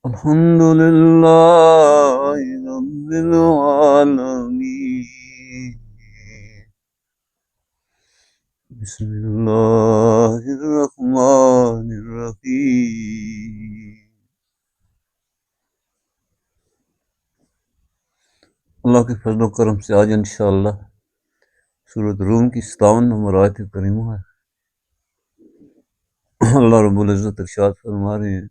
الحمد لله رب العالمين. بسم الله الرحمن الرحيم. اللہ کے فضل و کرم سے آج انشاءاللہ سورۃ روم کی 57 نمبر آیت کریمہ ہے. اللہ رب العزت ارشاد فرما رہے ہیں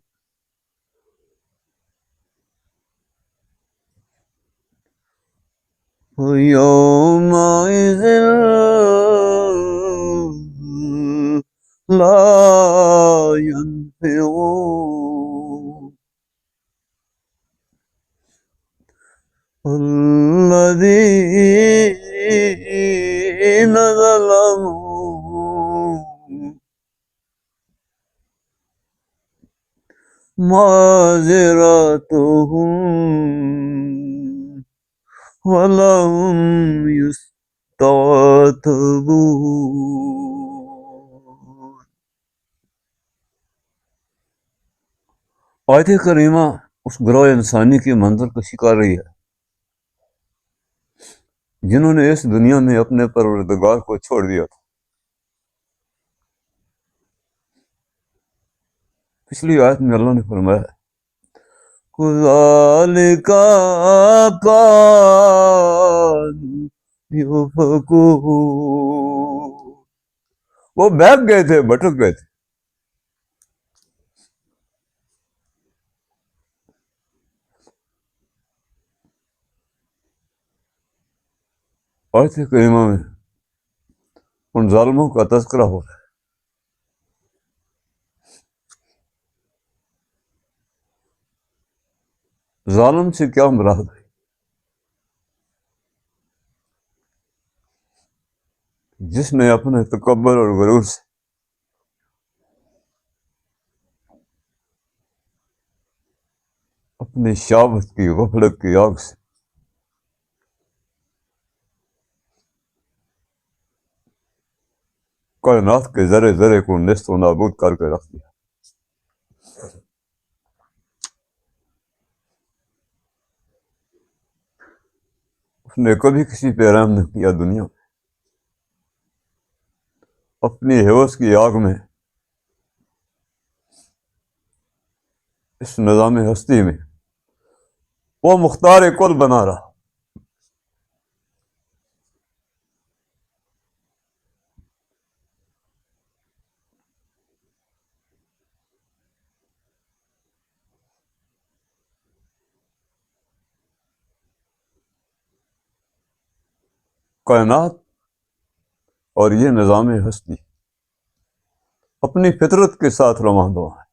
يَوْمَئِذٍ لَا يَنفَعُ الَّذِينَ ظَلَمُوا مَعْذِرَتُهُمْ وَلَهُمْ يُسْتَعْتَبُونَ. آیت کریمہ اس گروہ انسانی کی منظر کشی کر رہی ہے جنہوں نے اس دنیا میں اپنے پروردگار کو چھوڑ دیا تھا. پچھلی آیت میں اللہ نے فرمایا كَذَلِكَ كَانُوا يُؤْفَكُونَ. وہ بہک گئے تھے، بھٹک گئے تھے. آیت کریمہ میں ان ظالموں کا تذکرہ ہو رہا ہے. ظالم سے کیا مراد ہے؟ جس نے اپنے تکبر اور غرور سے اپنی شہوت کی غفلت کی آگ سے کائنات کے ذرے ذرے کو نیست و نابود کر کے رکھ دیا. اس نے کبھی کسی پہ رحم نہیں کیا. دنیا میں اپنی ہوس کی آگ میں، اس نظام ہستی میں وہ مختار کل بنا رہا. کائنات اور یہ نظام ہستی اپنی فطرت کے ساتھ رواں دواں ہے،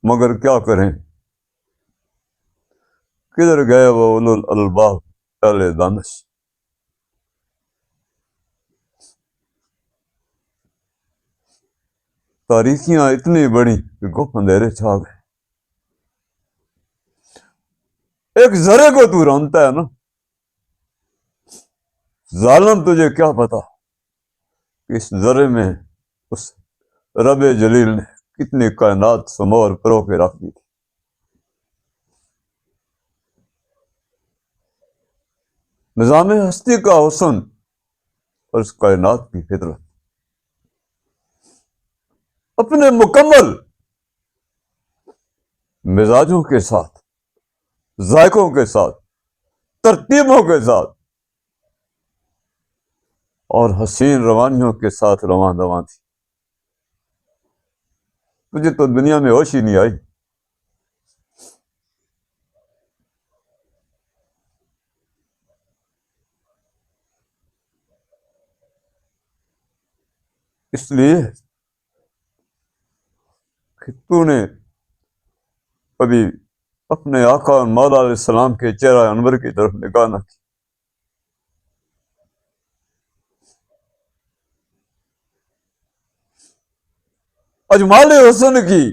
مگر کیا کریں؟ کدھر گئے وہ اولو الالباب اہل دانش؟ تاریکیاں اتنی بڑی کہ گپ اندھیرے چھا گئے. ایک ذرے کو تو رونتا ہے نا. ظالم تجھے کیا پتا کہ اس ذرے میں اس رب جلیل نے کتنی کائنات سمور پرو کے رکھ دی تھی. نظام ہستی کا حسن اور اس کائنات کی فطرت اپنے مکمل مزاجوں کے ساتھ، ذائقوں کے ساتھ، ترتیبوں کے ساتھ اور حسین روانیوں کے ساتھ رواں دواں تھی. تجھے تو دنیا میں ہوش ہی نہیں آئی. اس لیے کہ تو نے کبھی اپنے آقا اور مولا علیہ السلام کے چہرہ انور کی طرف نگاہ نہ کی. اجمال حسن کی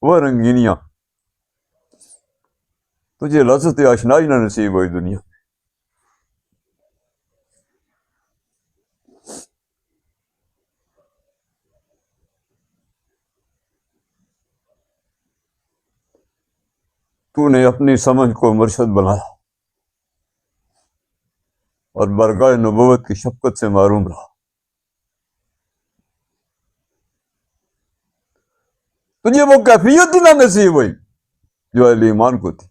وہ رنگینیاں تجھے لذت آشنائی نہ نصیب ہوئی دنیا. تو نے اپنی سمجھ کو مرشد بنایا اور برگاہ نبوت کی شفقت سے محروم رہا. تجھے وہ کیفیت ہی نہ نصیب ہوئی جو اہل ایمان کو تھی.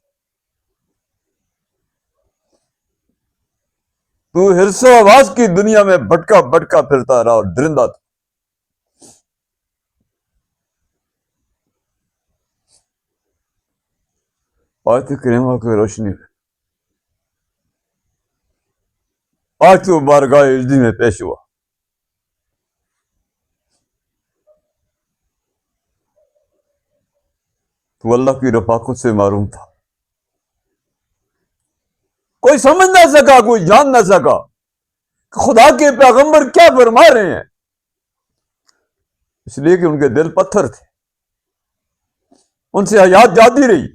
تو حرص و آواز کی دنیا میں بھٹکا بھٹکا پھرتا رہا اور درندہ تھا. آیت کریمہ کی روشنی میں آج تو بارگاہ اجلی میں پیش ہوا. تو اللہ کی رفاقت سے معروم تھا. کوئی سمجھ نہ سکا، کوئی جان نہ سکا کہ خدا کے پیغمبر کیا فرما رہے ہیں، اس لیے کہ ان کے دل پتھر تھے، ان سے حیات جاتی رہی،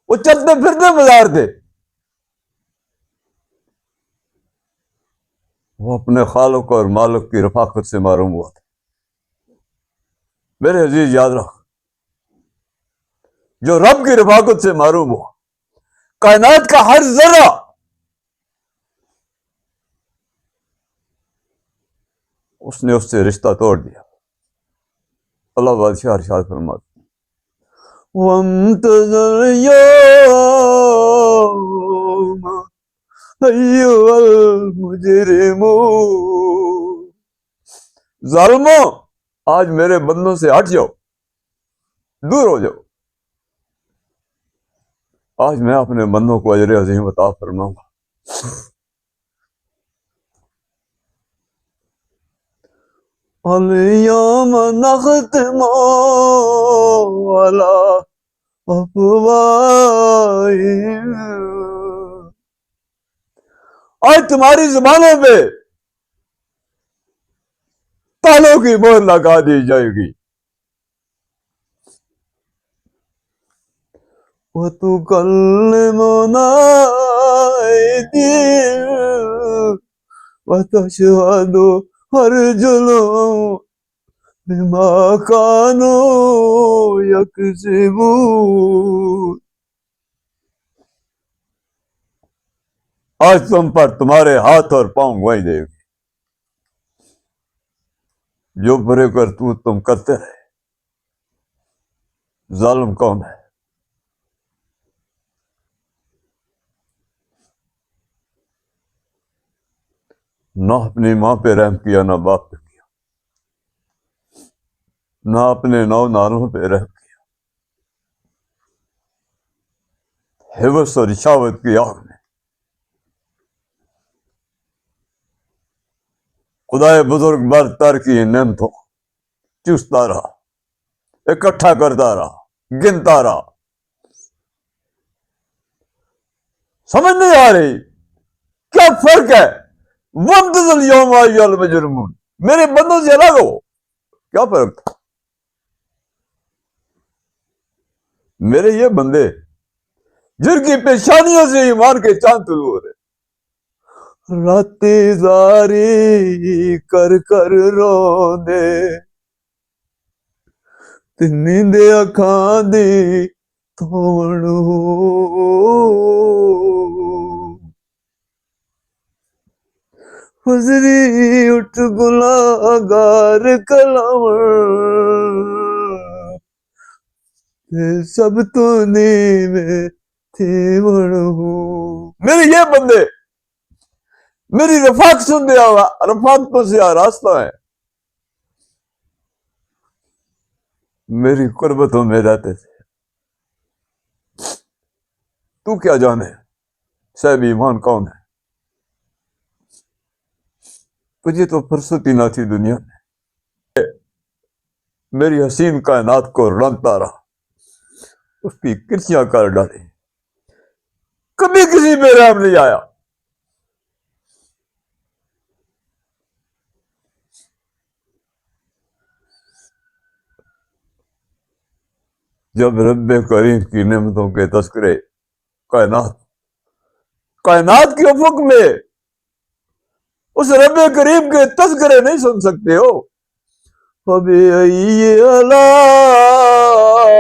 وہ چلتے پھرتے مزار تھے. وہ اپنے خالق اور مالک کی رفاقت سے محروم ہوا تھا. میرے عزیز یاد رکھ، جو رب کی رفاقت سے محروم ہوا، کائنات کا ہر ذرہ اس نے اس سے رشتہ توڑ دیا. اللہ بادشاہ ارشاد فرماتے وَامْتَزَلْ الْيَوْمَ أَيُّهَا الْمُجْرِمُونَ. ظالموں، آج میرے بندوں سے ہٹ جاؤ، دور ہو جاؤ. آج میں اپنے بندوں کو اجر عظیم عطا فرماؤں گا. الْيَوْمَ نَخْتِمُ عَلَىٰ أَفْوَاهِهِمْ. آج تمہاری زبانوں پہ تالوں کی مہر لگا دی جائے گی. وَتُكَلِّمُنَا أَيْدِيهِمْ وَتَشْهَدُ أَرْجُلُهُم بِمَا كَانُوا يَكْسِبُونَ. آج تم پر تمہارے ہاتھ اور پاؤں گواہی دے گی. جو برے کرتوت تم کرتے رہے. ظالم قوم ہے. نہ اپنی ماں پہ رحم کیا، نہ باپ پہ کیا، نہ اپنے نو نالوں پہ رحم کیا. حوث اور شہوت کی آگ میں خدائے بزرگ برتر کی نعمتوں چوستا رہا، اکٹھا کرتا رہا، گنتا رہا. سمجھ نہیں آ رہی کیا فرق ہے. وَامْتَزَلْ الْيَوْمَ أَيُّهَا الْمُجْرِمُونَ، میرے بندوں سے الگ ہو. کیا فرق تھا؟ میرے یہ بندے جن کی پیشانیوں سے ایمان کے چاند طلوع ہو رہے، راتی زاری کر کر روندے تے نیندے اکھاں دی تھوڑو. حضری اٹھ گناہگار کلاوڑ تے سب تو نیویں تھے وڑو. میرے یہ بندے میری رفاقت سے رفاقتوں سے آراستہ ہے، میری قربتوں میں رہتے تھے. تو کیا جانے صاحب ایمان کون ہے؟ تجھے تو فرصت ہی نہ تھی دنیا میں. میری حسین کائنات کو رنگتا رہا، اس کی کرسیاں کر ڈالی، کبھی کسی پہ رحم نہیں آیا. جب رب کریم کی نعمتوں کے تذکرے کائنات کے افق میں اس رب کریم کے تذکرے نہیں سن سکتے ہو. فَبِأَيِّ آلَاءِ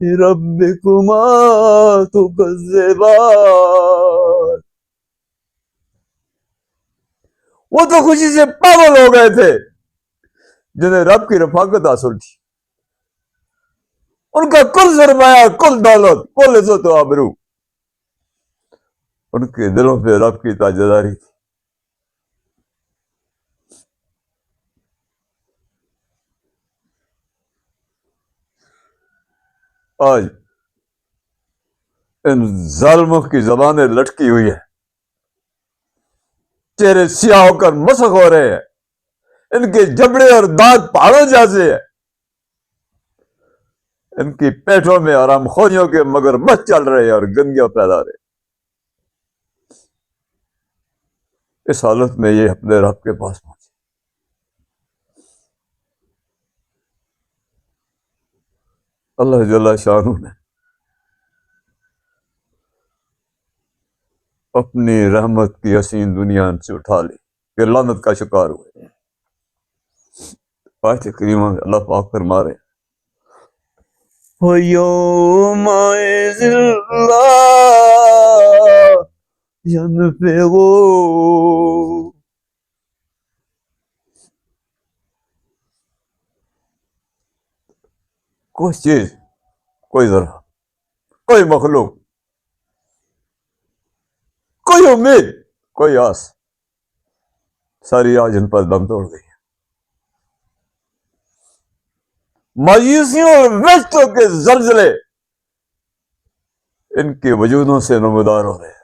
ربكما تكذبان. وہ تو خوشی سے پاگل ہو گئے تھے جنہیں رب کی رفاقت حاصل تھی. ان کا کل سرمایہ، کل دولت، کل عزت و آبرو ان کے دلوں پہ رب کی تاجداری تھی. آج ان ظالموں کی زبانیں لٹکی ہوئی ہیں، چہرے سیاہ ہو کر مسخ ہو رہے ہیں، ان کے جبڑے اور دانت پہاڑوں جیسے ہیں، ان کی پیٹھوں میں آرام خوریوں کے مگر مچ چل رہے ہیں اور گندگیاں پھیلا رہے ہیں. اس حالت میں یہ اپنے رب کے پاس پہنچے. اللہ جل شانہ نے اپنی رحمت کی حسین دنیا ان سے اٹھا لی کہ لعنت کا شکار ہوئے. آیت کریمہ میں اللہ پاک فرما رہے ہیں وَيَوْمَئِذٍ لَا يَنفِعُ. کوئی چیز، کوئی ذرا، کوئی مخلوق، کوئی امید، کوئی آس، ساری آج ان پر دم توڑ گئی. مایوسیوں اور وحشتوں کے زلزلے ان کے وجودوں سے نمودار ہو رہے ہیں.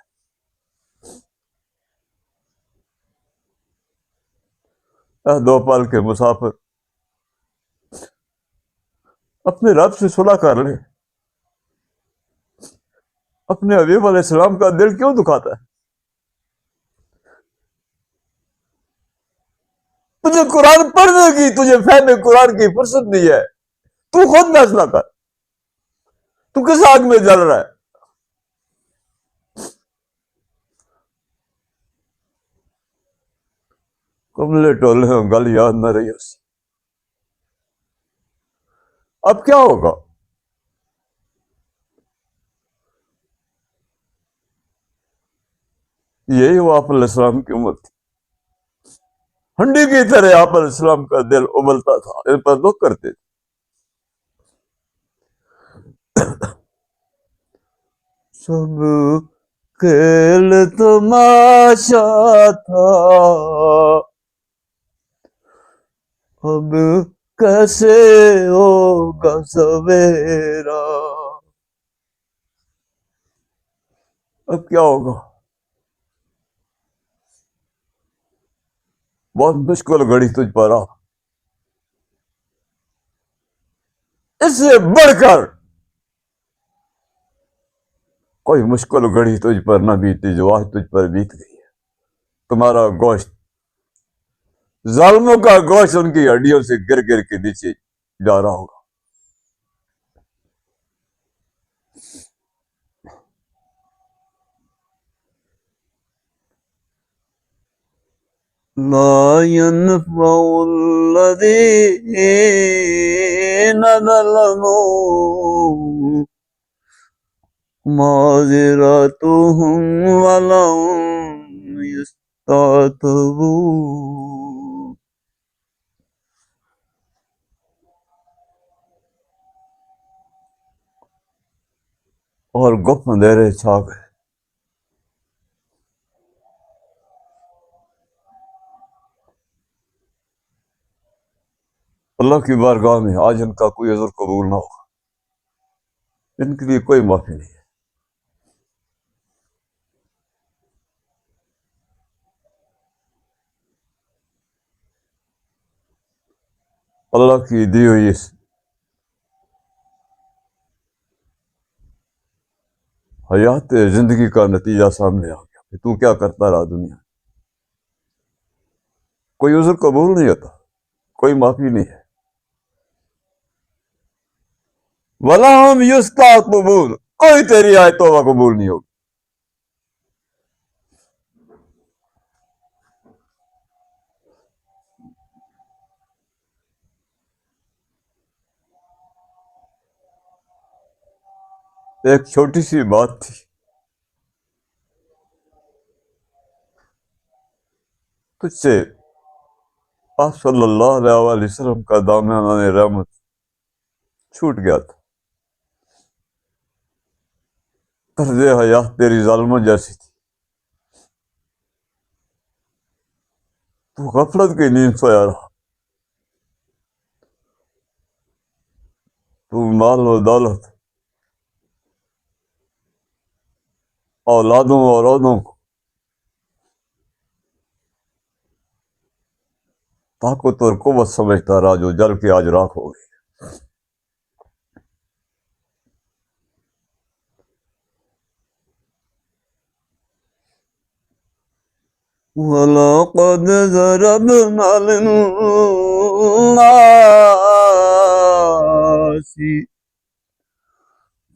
دو پل کے مسافر اپنے رب سے صلح کر لیں. اپنے حبیب علیہ السلام کا دل کیوں دکھاتا ہے؟ تجھے قرآن پڑھنے کی، تجھے فہم قرآن کی فرصت نہیں ہے. تو خود فیصلہ کر، تو کس آگ میں جل رہا ہے؟ کملے ٹولے ہوں، گل یاد نہ رہی اس. اب کیا ہوگا؟ یہی وہ آپ علیہ السلام کی امت تھی. ہنڈی کی طرح آپ علیہ السلام کا دل ابلتا تھا، ان پر دکھ کرتے تھے. سب کھیل تماشا تھا، اب کیسے ہوگا سویرا. اب کیا ہوگا؟ بہت مشکل گھڑی تجھ پر آ. اس سے بڑھ کر کوئی مشکل گھڑی تجھ پر نہ بیتی جو آج تجھ پر بیت گئی ہے. تمہارا گوشت، ظالموں کا گوشت ان کی ہڈیوں سے گر گر کے نیچے جا رہا ہوگا. لا ينفع الذين ظلموا معذرتهم ولهم يستعتبون. اور گپ اندھیرے چھا گئے. اللہ کی بارگاہ میں آج ان کا کوئی عذر قبول نہ ہوگا. ان کے لیے کوئی معافی نہیں ہے. اللہ کی دی ہوئی اس حیات زندگی کا نتیجہ سامنے آ گیا کہ تو کیا کرتا رہا دنیا. کوئی عذر قبول نہیں ہوتا، کوئی معافی نہیں ہے. وَلَهُمْ يُسْتَعْتَبُونَ، کوئی تیری آیت توبہ قبول نہیں ہوگی. ایک چھوٹی سی بات تھی، تجھ سے آپ صلی اللہ علیہ وآلہ وسلم کا دامن رحمت چھوٹ گیا تھا، طرز حیات تیری ظالموں جیسی تھی، تو غفلت کی نیند سویا رہا، تو مال و دولت، اولادوں اور عہدوں کو طاقت اور قوت سمجھتا رہا، جو جل کے آج راکھ ہو گئی۔ وَلَقَدْ ضَرَبْنَا لِلنَّاسِ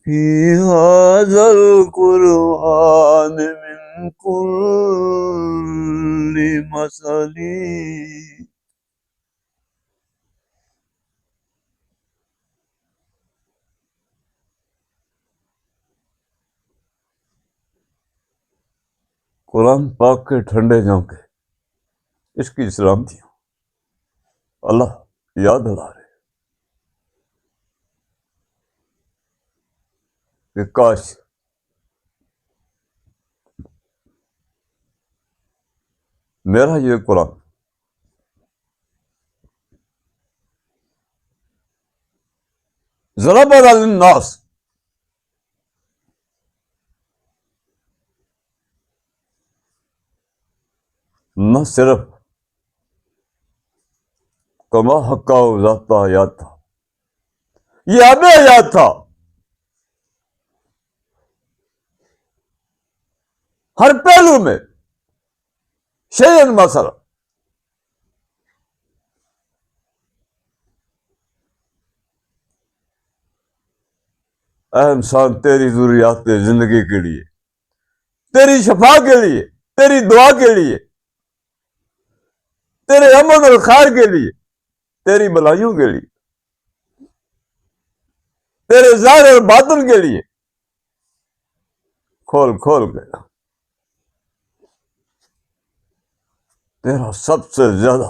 فِي هَذَا الْقُرْآنِ مِنْ كُلِّ مَثَلٍ۔ قرآن پاک کے ٹھنڈے جھونکے، اس کی سلامتی ہو، اللہ یاد دلا رہے کہ کاش میرا یہ قرآن ضرب للناس، نہ صرف کما حقہ ذات حیات تھا، یہ اب حیات تھا، ہر پہلو میں شیئن مثلا۔ اے انسان، تیری ضروریات زندگی کے لیے، تیری شفا کے لیے، تیری دعا کے لیے، تیرے امن اور خیر کے لیے، تیری بلائیوں کے لیے، تیرے ظاہر اور باطن کے لیے، کھول کھول کے تیرا سب سے زیادہ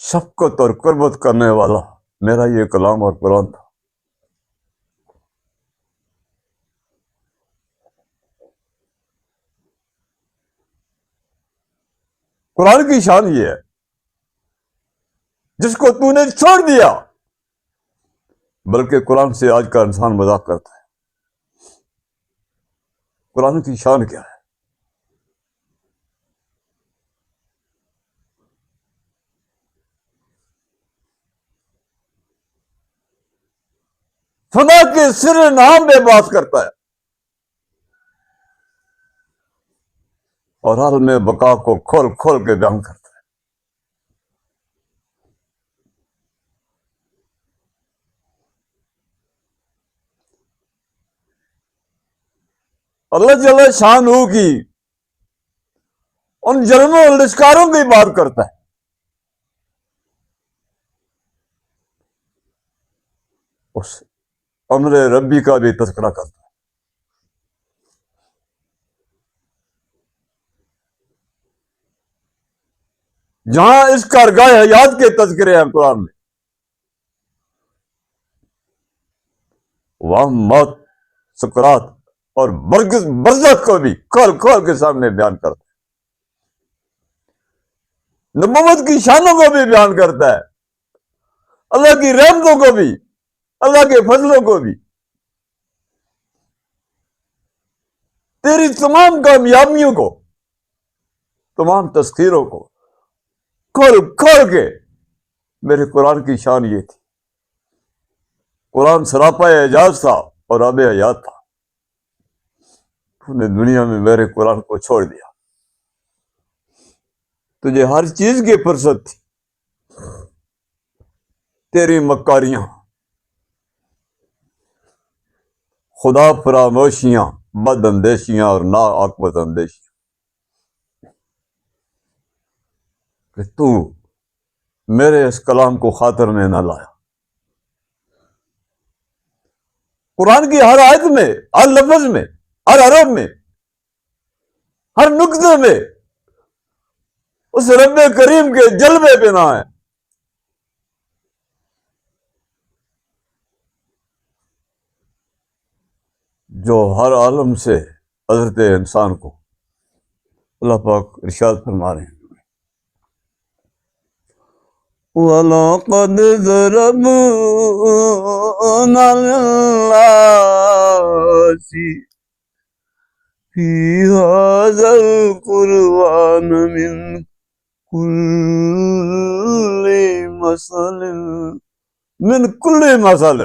شفقت اور قربت کرنے والا میرا یہ کلام اور قرآن تھا۔ قرآن کی شان یہ ہے، جس کو تو نے چھوڑ دیا، بلکہ قرآن سے آج کا انسان مذاق کرتا ہے۔ قرآن کی شان کیا ہے؟ فنا کے سر نام میں بات کرتا ہے، اور عالم بقا کو کھول کھول کے بیان کرتا ہے۔ اللہ جل شان کی ان جرموں اور لشکاروں کی بات کرتا ہے، اس امر ربی کا بھی تذکرہ کرتا ہے۔ جہاں اس کارگاہ حیات کے تذکرے ہیں قرآن میں، وہاں موت، سکرات اور برزخ کو بھی کھول کھول کے سامنے بیان کرتا ہے، نبوت کی شانوں کو بھی بیان کرتا ہے، اللہ کی رحمتوں کو بھی، اللہ کے فضلوں کو بھی، تیری تمام کامیابیوں کو، تمام تذکیروں کو کھول کھول کے۔ میرے قرآن کی شان یہ تھی، قرآن سراپا اعجاز تھا اور آب حیات تھا۔ تو نے دنیا میں میرے قرآن کو چھوڑ دیا، تجھے ہر چیز کی فرصت تھی، تیری مکاریاں، خدا فراموشیاں، بد اندیشیاں اور نا عاقبت اندیشیاں، کہ تو میرے اس کلام کو خاطر میں نہ لایا. قرآن کی ہر آیت میں، ہر لفظ میں، ہر حرف میں، ہر نقطے میں اس رب کریم کے جلوے پہ نہ ہے. جو ہر عالم سے حضرت انسان کو اللہ پاک ارشاد فرما رہے ہیں، وَلَقَدْ ضَرَبْنَا لِلنَّاسِ فِي هَذَا الْقُرْآنِ مِنْ كُلِّ مَثَلٍ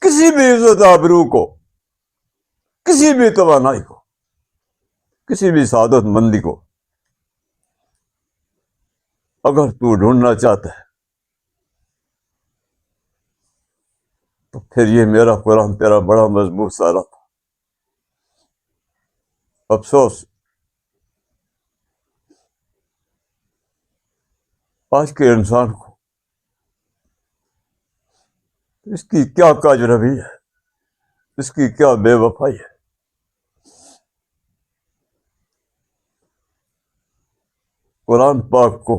کسی بھی عزت آبرو کو، کسی بھی توانائی کو، کسی بھی سعادت مندی کو اگر تو ڈھونڈنا چاہتا ہے تو پھر یہ میرا قرآن تیرا بڑا مضبوط سہارا تھا. افسوس آج کے انسان کو اس کی کیا کاج روی ہے، اس کی کیا بے وفائی ہے. قرآن پاک کو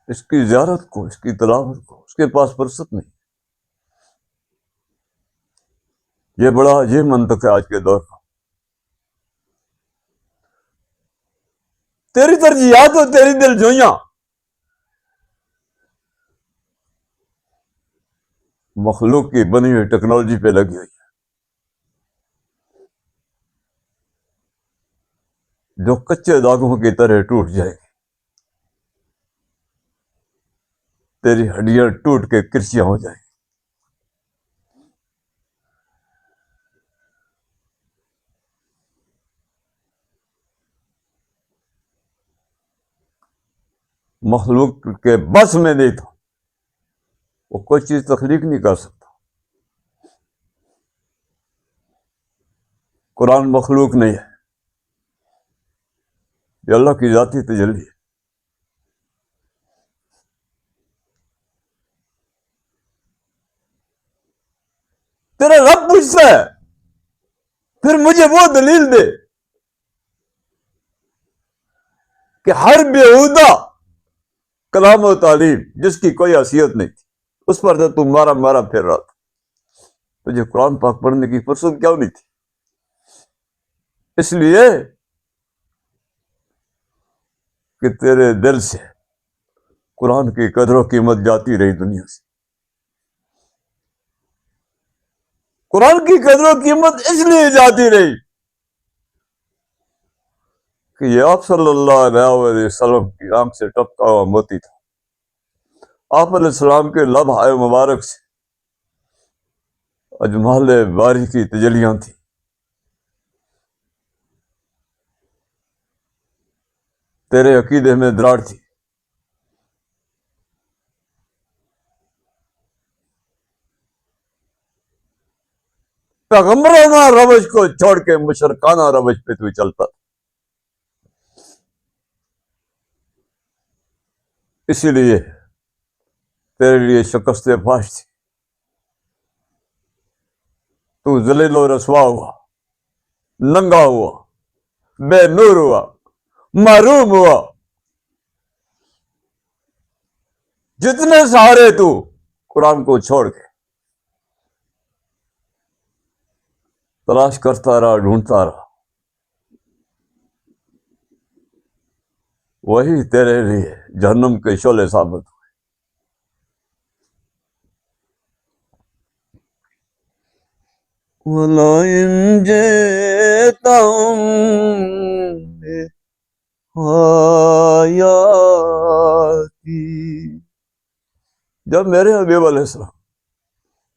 اس کی زیارت کو، اس کی تلاوت کو اس کے پاس فرصت نہیں. یہ بڑا عجیب منطق ہے آج کے دور کا. تیری ترجیحات اور تیری دل جوئیاں مخلوق کی بنی ہوئی ٹیکنالوجی پہ لگی ہوئی ہے، جو کچے داغوں کی طرح ٹوٹ جائے گی. تیری ہڈیاں ٹوٹ کے کرسیاں ہو جائیں گی. مخلوق کے بس میں نہیں تھا، وہ کوئی چیز تخلیق نہیں کر سکتا. قرآن مخلوق نہیں ہے، یہ اللہ کی ذاتی تجلی ہے. تیرا رب پوچھتا ہے پھر مجھے وہ دلیل دے کہ ہر بیہودہ کلام و تعلیم جس کی کوئی حیثیت نہیں تھی اس پر تو تم مارا مارا پھر رہا تھا. تجھے قرآن پاک پڑھنے کی فرصت کیوں نہیں تھی؟ اس لیے کہ تیرے دل سے قرآن کی قدر و قیمت جاتی رہی دنیا سے. قرآن کی قدر و قیمت اس لیے جاتی رہی کہ یہ آپ صلی اللہ علیہ وسلم کی آنکھ سے ٹپکا ہوا موتی تھا. آپ علیہ السلام کے لمحہ مبارک سے اجمال باری کی تجلیاں تھیں. تیرے عقیدے میں دراڑ تھی. پیغمبرانہ روش کو چھوڑ کے مشرکانہ روش پہ تو چلتا تھا. اسی لیے تیرے لیے شکست فاش تھی. تو ذلیل و رسوا ہوا، ننگا ہوا، بے نور ہوا، محروم ہوا. جتنے سہارے تو قرآن کو چھوڑ کے تلاش کرتا رہا، ڈھونڈتا رہا، وہی تیرے لیے جہنم کے شعلے ثابت ہوئے. وَلَئِن جِئْتَهُم بِآيَاتٍ، جب میرے حبیب علیہ السلام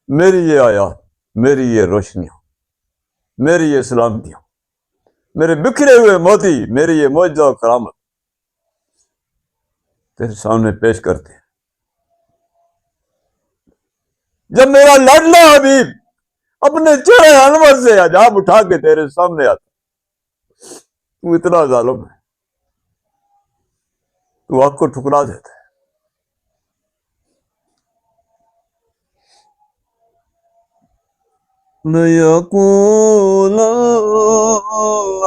میری یہ آیات، میری یہ روشنیاں، میری یہ سلامتیاں، میرے بکھرے ہوئے موتی، میری یہ معجزہ و کرامت تیرے سامنے پیش کرتے ہیں جب میرا لاڈلا حبیب اپنے چہرے انور سے عجاب اٹھا کے تیرے سامنے آتا، تو اتنا ظالم ہے، تو آپ کو ٹھکرا دیتا ہے۔ لَيَقُولَنَّ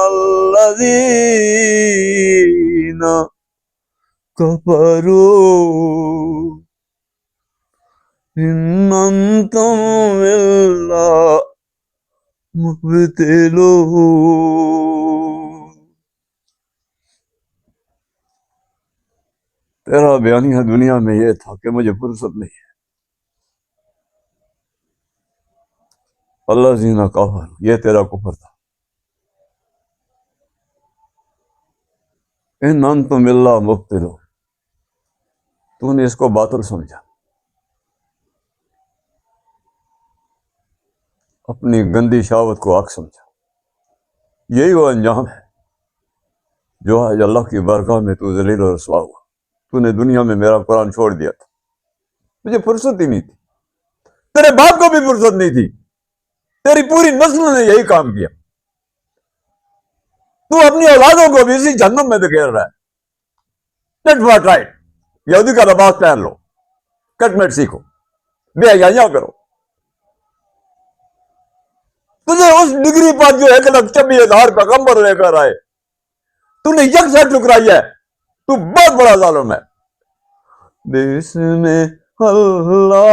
الَّذِينَ كَفَرُوا إِنْ أَنْتُمْ إِلَّا مُبْطِلُونَ۔ تیرا بیانیہ دنیا میں یہ تھا کہ مجھے فرصت نہیں ہے۔ الذین کفروا، یہ تیرا کفر تھا۔ ان انتم الا مبطلون، تو نے اس کو باطل سمجھا، اپنی گندی شہوت کو حق سمجھا۔ یہی وہ انجام ہے جو آج اللہ کی بارگاہ میں تو ذلیل و رسوا ہوا۔ تو نے دنیا میں میرا قرآن چھوڑ دیا تھا، مجھے فرصت ہی نہیں تھی، تیرے باپ کو بھی فرصت نہیں تھی، تیری پوری نسل نے یہی کام کیا۔ تو اپنی اولادوں کو بھی اسی جہنم میں دھکیل رہا ہے۔ لیٹ واٹ رائٹ، یہودی کا لباس پہن لو، کٹ میٹ سیکھو، بے حیائیاں کرو۔ تجھے اس ڈگری پر جو 1,26,000 پیغمبر لے کر آئے، تو نے یکسر ٹکرائی ہے، تو بہت بڑا ظالم ہے۔ بسم اللہ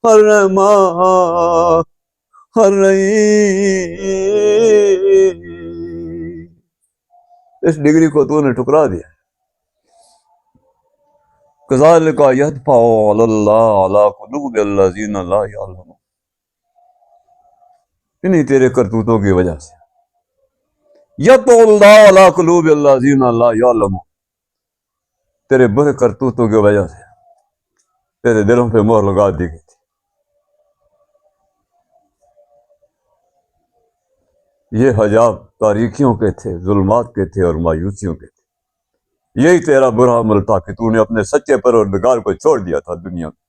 الرحمن الرحیم، اس ڈگری کو تو نے ٹکرا دیا۔ کذالک یطبع اللہ علی قلوب الذین لا یعلمون، انہی تیرے کرتوتوں کی وجہ سے یطبع اللہ علی قلوب الذین لا یعلمون، تیرے برے کرتوتوں کی وجہ سے تیرے دلوں پہ مہر لگا دی گئی تھی۔ یہ حجاب تاریکیوں کے تھے، ظلمات کے تھے اور مایوسیوں کے تھے۔ یہی تیرا برا عمل تھا کہ تو نے اپنے سچے پروردگار کو چھوڑ دیا تھا دنیا میں۔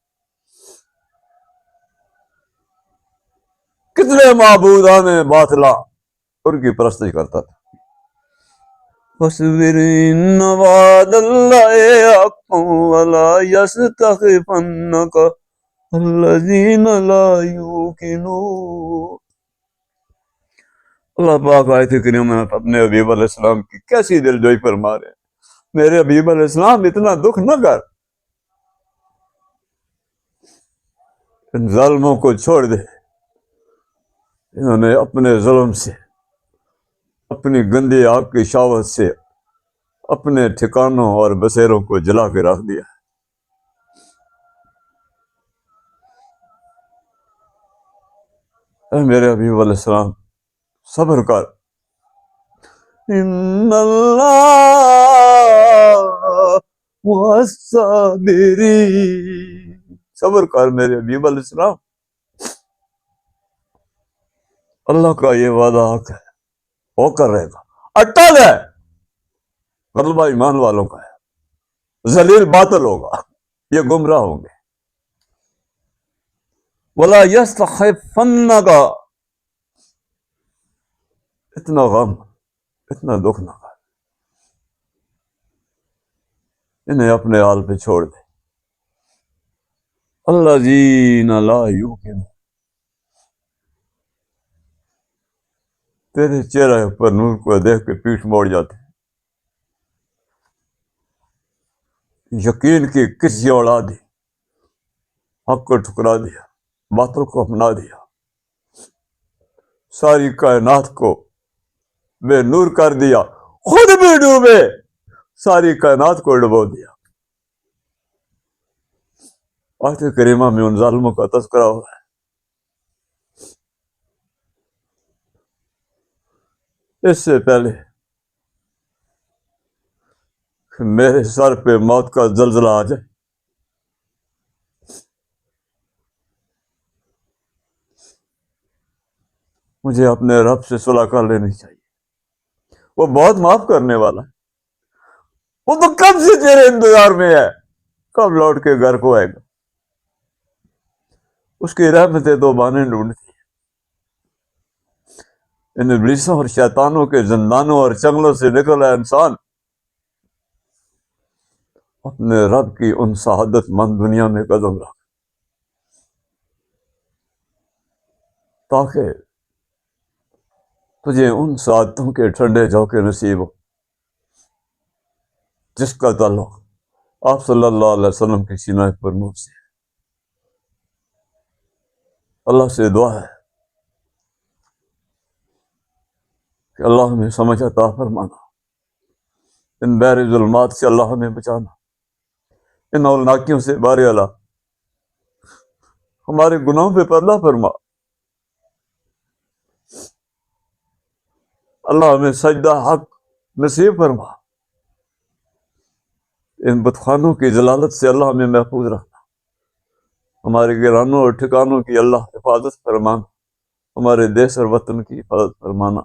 کتنے معبودان باطلا ان کی پرستش کرتا تھا۔ فَاصْبِرْ إِنَّ وَعْدَ اللَّهِ حَقٌّ وَلَا يَسْتَخِفَنَّكَ الَّذِينَ لَا يُوقِنُونَ۔ اللہ پاک آیت کریمہ میں اپنے حبیب علیہ السلام کی کیسی دل جوئی فرما رہے ہیں۔ میرے حبیب علیہ السلام اتنا دکھ نہ کر، ان ظالموں کو چھوڑ دے، انہوں نے اپنے ظلم سے، اپنی گندی آگ کی شہوت سے اپنے ٹھکانوں اور بسیروں کو جلا کے رکھ دیا۔ اے میرے حبیب علیہ السلام صبر کر، ان اللہ والصابرین، صبر کر میرے حبیب علیہ السلام، اللہ کا یہ وعدہ حق ہے، وہ کر رہے گا۔ اٹل ہے، غلبہ ایمان والوں کا ہے، ذلیل باطل ہوگا، یہ گمراہ ہوں گے۔ وَلَا يَسْتَخِفَنَّكَ، اتنا غم، اتنا دکھ نہ کر، انہیں اپنے حال پہ چھوڑ دے۔ الذین لا یوقنون، تیرے چہرے پر نور کو دیکھ کے پیٹھ موڑ جاتے ہیں۔ یقین کی کسی اولادی حق کو ٹھکرا دیا، باطل کو اپنا دیا، ساری کائنات کو بے نور کر دیا، خود بھی ڈوبے، ساری کائنات کو ڈبو دیا۔ آیت کریمہ میں ان ظالموں کا تذکرہ ہوا ہے۔ اس سے پہلے کہ میرے سر پہ موت کا زلزلہ آ جائے، مجھے اپنے رب سے صلح کر لینی چاہیے۔ وہ بہت معاف کرنے والا ہے، وہ تو کب سے تیرے انتظار میں ہے، کب لوٹ کے گھر کو آئے گا؟ اس کی رحمتیں تو بانے ڈھونڈتی ہیں۔ ان ابلیسوں اور شیطانوں کے زندانوں اور چنگلوں سے نکل آیا انسان اپنے رب کی ان سعادت مند دنیا میں قدم رکھ، تاکہ تجھے ان سعادتوں کے ٹھنڈے جھونکے نصیب ہو جس کا تعلق آپ صلی اللہ علیہ وسلم کی سینہ پر نور سے۔ اللہ سے دعا ہے کہ اللہ ہمیں سمجھ عطا فرمانا، ان بحر ظلمات سے اللہ ہمیں بچانا، ان اولناکیوں سے بار اللہ ہمارے گناہوں پہ پردہ فرما، اللہ ہمیں سجدہ حق نصیب فرما، ان بتخانوں کی جلالت سے اللہ ہمیں محفوظ رکھنا، ہمارے گرانوں اور ٹھکانوں کی اللہ حفاظت فرمانا، ہمارے دیس اور وطن کی حفاظت فرمانا۔